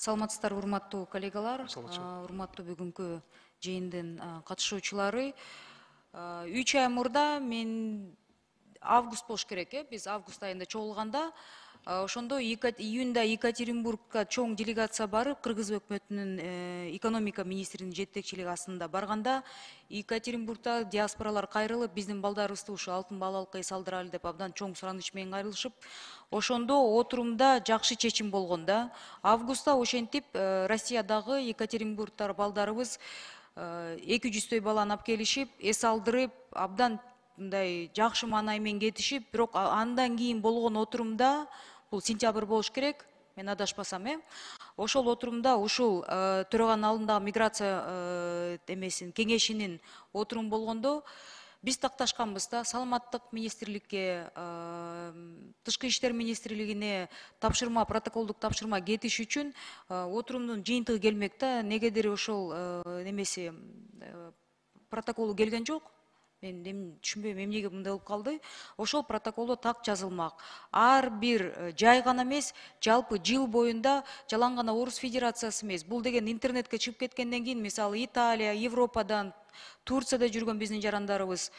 Саламатсыздар, урматтуу коллегалар, Саламатчылык. урматтуу бүгүнкү жыйындын катышуучулары. 3 ай мурда мен август болуш керек, биз август айында чогулганда, ошондо июнда Екатеринбургка чоң делегация барып, Кыргыз өкмөтүнүн экономика министринин жетекчилиги астында барганда, Екатеринбургда диаспоралар кайрылып, биздин балдарыбызды ушу алтын балалыкка эс алдыралы деп абдан чоң сураныч менен кайрылышып, ошондо отурумда жакшы чечим болгон да. Августта ошентип Россиядагы Екатеринбургтагы балдарыбыз 200 баланы алып келишип, эс алдырып, абдан мындай жакшы маанай менен кетишип, бирок андан кийин болгон отурумда, бул сентябрь болуш керек, мен адашпасам, ошол отурумда ушул төраганын алдындагы миграция кеңешинин отурум болгондо, биз такташканбыз да, саламаттык министрликке, тышкы иштер министрлигине тапшырма, протоколдук тапшырма кетиш үчүн отурумдун жыйынтыгы келмек да, негедир ошол протоколу келген жок. Мен түшүнбөйм, эмнеге мындай болуп калды. Ошол протоколдо так жазылмак. Ар бир жай гана эмес, жалпы жыл боюнда жалаң гана Орус Федерациясы эмес. Бул деген интернетке чыгып кеткенден кийин, мисалы Италия, Европадан, Турцияда жүргөн биздин жарандарыбыз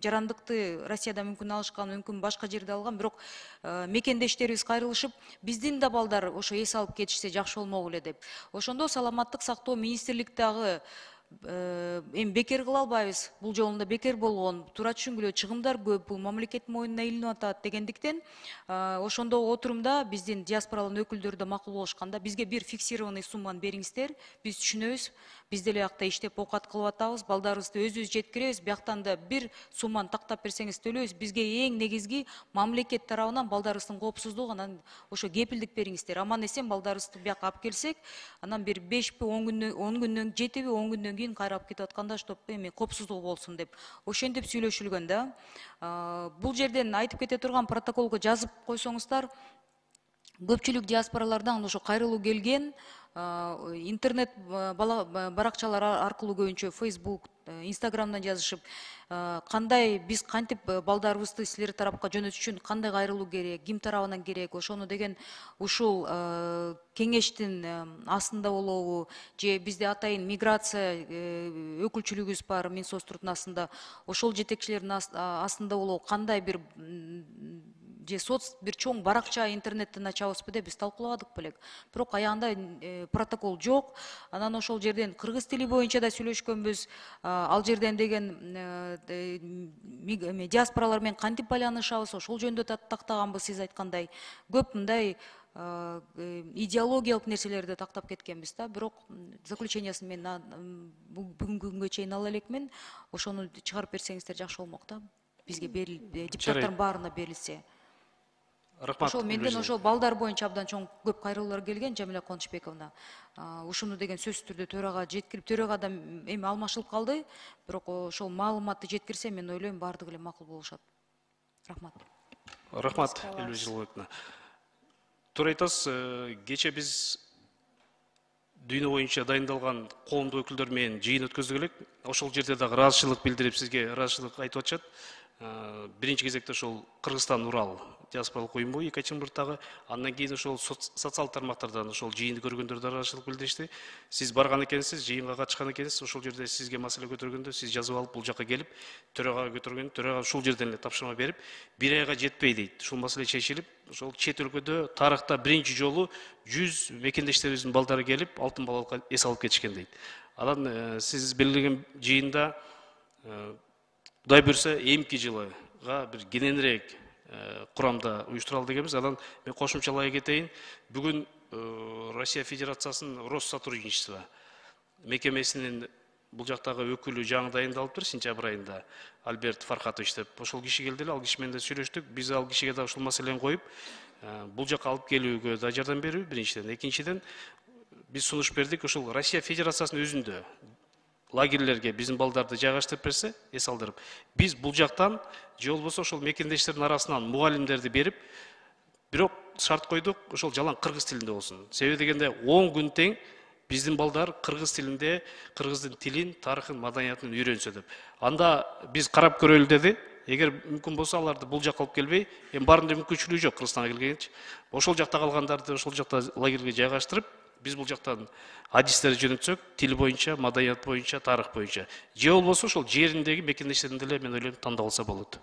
жарандыкты Россияда мүмкүн алышкан, мүмкүн башка жерде алган, бирок мекендештерибиз кайрылышып, биздин да балдар ошо эс алып кетишсе жакшы болмок эле деп. Ошондо саламаттык сактоо министрликтагы бекер кыла албайбыз, бул жолунда бекер болгон, туура түшүнгүлө, чыгымдар көп, бул мамлекет мойнуна илинип атат дегендиктен, ошондо отурумда биздин диаспоралын өкүлдөрү да макул болушканда, бизге бир фиксированный сумманы бериңиздер, биз түшүнөбүз, биз деле акта иштеп оокат кылып атабыз, балдарыбызды өзүбүз жеткиребиз, бияктан да бир сумманы тактап берсеңиз төлөйбүз, бизге эң негизги мамлекет тарабынан балдарыбыздын коопсуздугу, анан ошо кепилдик бериңиздер. Аман эсен балдарыбызды бияка алып келсек, анан бир 5-10 күндөн 7-10 күндөн кийин кайра алып кетип атканда, чтоб коопсуздугу болсун деп ошентип сүйлөшүлгөн да. Бул жерден айтып кете турган, протоколго жазып койсоңуздар, көпчүлүк диаспоралардан ошо кайрылуу келген, интернет баракчалар аркылуу көбүнчө Facebook, Instagramдан жазышып, кандай биз кантип балдарыбызды силер тарапка жөнөтүш үчүн кандай кайрылуу керек, ким тарабынан керек, ошону деген ушул кеңештин астында болобу, же бизде атайын миграция өкүлчүлүгүбүз бар, Минсоцтурдун астында, ошол жетекчилердин астында болобу, кандай бир же бир чоң баракча интернеттен ачабызбы деп биз талкуулабадык белек. Бирок аягында протокол жок. Анан ошол жерден кыргыз тили боюнча да сүйлөшкөнбүз. Ал жерден деген диаспоралар менен кантип байланышабыз, ошол жөнүндө тактаганбыз, сиз айткандай. Көп мындай идеологиялык нерселерди тактап кеткенбиз да, бирок заключениясын мен бүгүнкү күнгө чейин ала элекмин. Ошону чыгарып берсеңиздер жакшы болмок да. Бизге депутаттардын баарына берилсе. Рахмат. Ошол менден ошол балдар боюнча абдан чоң көп кайрылуулар келген, Жамиля Конучбековна. Ушуну деген сөзсүз түрдө төрага жеткирип, төрага да алмашылып калды, бирок ошол маалыматты жеткирсе, мен ойлойм баардыгы эле макул болушат. Рахмат. Рахмат, Эльвира Жылыбековна. Туура айтасыз, кече биз дүйнө боюнча дайындалган коомдук өкүлдөр менен жыйын өткөздүк элек. Ошол жерде дагы ыраазычылык билдирип, сизге ыраазычылык айтып атышат. Биринчи кезекте ошол Кыргызстан Урал диаспоралык уюм бу Екатеринбургдагы, андан кийин ошол социалдык тармактардан ошол жыйынды көргөндөр да ыраазычылык билдиришти. Сиз барган экенсиз, жыйынга катышкан экенсиз, ошол жерде сизге маселе көтөргөндө сиз жазып алып бул жака келип, төрөгага көтөргөн, төрөгө ушул жерден эле тапшырма берип, 1 айга жетпей дейт. Ушул маселе чечилип, ошол чет өлкөдө тарыхта биринчи жолу 100 мекендештерибиздин балдары келип, алтын балалыкка эс алып кетишкен дейт. Анан сиз белгилеген жыйында Кудай буйрса, эмки жылыга бир кененирээк курамда уюштуралы дегенбиз. Анан мен кошумчалай кетейин. Бүгүн Россия Федерациясынын Россотрудничество мекемесинин бул жактагы өкүлү жаңы дайындалыптыр, сентябрь айында, Альберт Фархатович деп. Ошол киши келди эле, ал киши менен да сүйлөштүк. Биз ал кишиге да ушул маселени коюп, бул жака алып келүүгө да жардам берүү, биринчиден. Экинчиден, биз сунуш бердик, ушул Россия Федерациясынын өзүндө лагерлерге биздин балдарды жайгаштырып берсе, эс алдырып, биз бул жактан же болбосо ошол мекендештердин арасынан мугалимдерди берип, бирок шарт койдук, ошол жалаң кыргыз тилинде болсун. Себеби дегенде 10 күн тең биздин балдар кыргыз тилинде, кыргыздын тилин, тарыхын, маданиятын үйрөнсө деп. Анда биз карап көрөлү деди. эгер мүмкүн болсо аларды бул жакка алып келбей, эми баарында мүмкүнчүлүгү жок Кыргызстанга келгенчи. Ошол жакта калгандарды ошол жакта лагерге жайгаштырып, биз бул жактан адистерди жөнөтсөк, тил боюнча, маданият боюнча, тарых боюнча, же болбосо ошол жериндеги мекендештерин деле мен ойлойм тандап алса болот.